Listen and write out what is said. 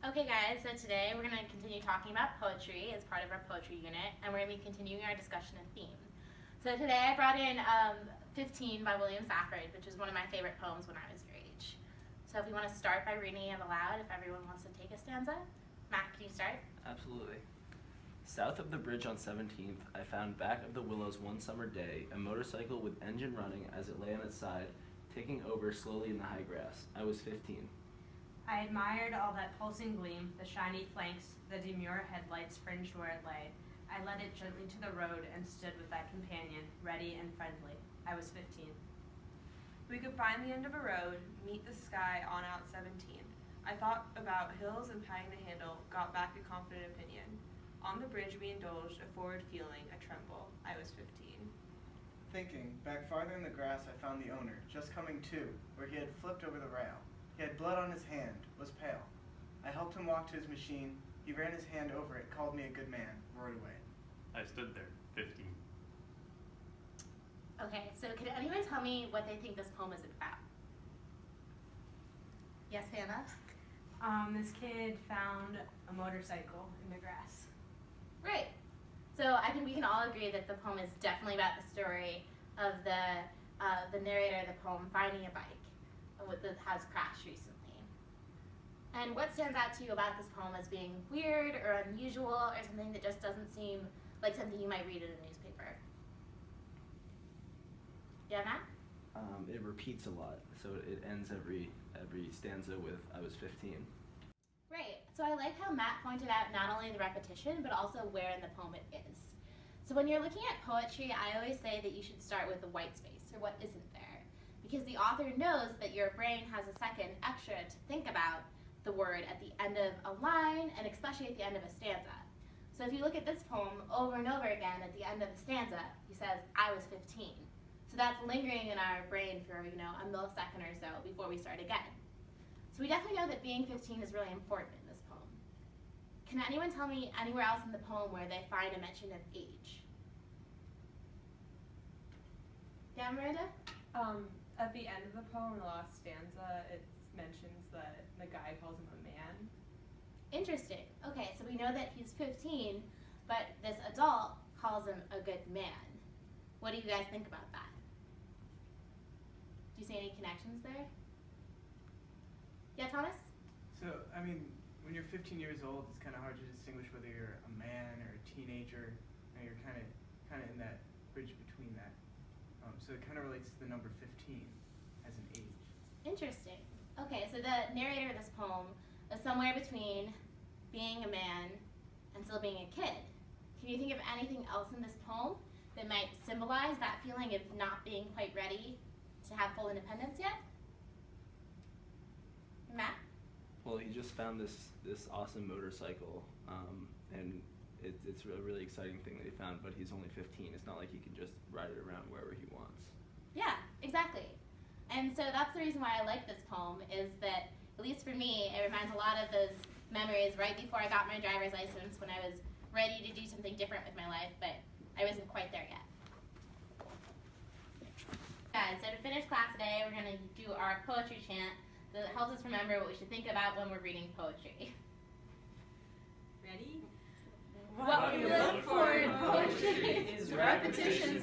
Okay guys, so today we're going to continue talking about poetry as part of our poetry unit, and we're going to be continuing our discussion of theme. So today I brought in 15 by William Safran, which is one of my favorite poems when I was your age. So if you want to start by reading it aloud, if everyone wants to take a stanza. Matt, can you start? Absolutely. South of the bridge on 17th, I found back of the willows one summer day a motorcycle with engine running as it lay on its side, taking over slowly in the high grass. I was 15. I admired all that pulsing gleam, the shiny flanks, the demure headlights fringed where it lay. I led it gently to the road and stood with that companion, ready and friendly. I was 15. We could find the end of a road, meet the sky on out 17th. I thought about hills and patting the handle, got back a confident opinion. On the bridge we indulged a forward feeling, a tremble. I was 15. Thinking, back farther in the grass I found the owner, just coming to, where he had flipped over the rail. He had blood on his hand, was pale. I helped him walk to his machine. He ran his hand over it, called me a good man, roared away. I stood there, 15. Okay, so can anyone tell me what they think this poem is about? Yes, Hannah? This kid found a motorcycle in the grass. Right. So I think we can all agree that the poem is definitely about the story of the narrator of the poem finding a bike that has crashed recently. And what stands out to you about this poem as being weird or unusual or something that just doesn't seem like something you might read in a newspaper? Yeah, Matt? It repeats a lot, so it ends every stanza with I was 15. Right. So I like how Matt pointed out not only the repetition, but also where in the poem it is. So when you're looking at poetry, I always say that you should start with the white space, or what isn't there. Because the author knows that your brain has a second extra to think about the word at the end of a line, and especially at the end of a stanza. So if you look at this poem over and over again at the end of the stanza, he says, I was 15. So that's lingering in our brain for, a millisecond or so before we start again. So we definitely know that being 15 is really important in this poem. Can anyone tell me anywhere else in the poem where they find a mention of age? Yeah, Miranda? At the end of the poem, in the last stanza, it mentions that the guy calls him a man. Interesting. Okay, so we know that he's 15, but this adult calls him a good man. What do you guys think about that? Do you see any connections there? Yeah, Thomas? So, when you're 15 years old, it's kind of hard to distinguish whether you're a man or a teenager. You're kind of in that bridge between that. So it kind of relates to the number 15 as an age. Interesting. Okay, so the narrator of this poem is somewhere between being a man and still being a kid. Can you think of anything else in this poem that might symbolize that feeling of not being quite ready to have full independence yet? Matt? Well, he just found this awesome motorcycle, and it's a really exciting thing that he found, but he's only 15. It's not like he can just ride it around wherever he wants. Yeah, exactly. And so that's the reason why I like this poem, is that, at least for me, it reminds a lot of those memories right before I got my driver's license when I was ready to do something different with my life, but I wasn't quite there yet. Guys, so to finish class today, we're going to do our poetry chant that helps us remember what we should think about when we're reading poetry. Ready? What we look for in poetry is repetition,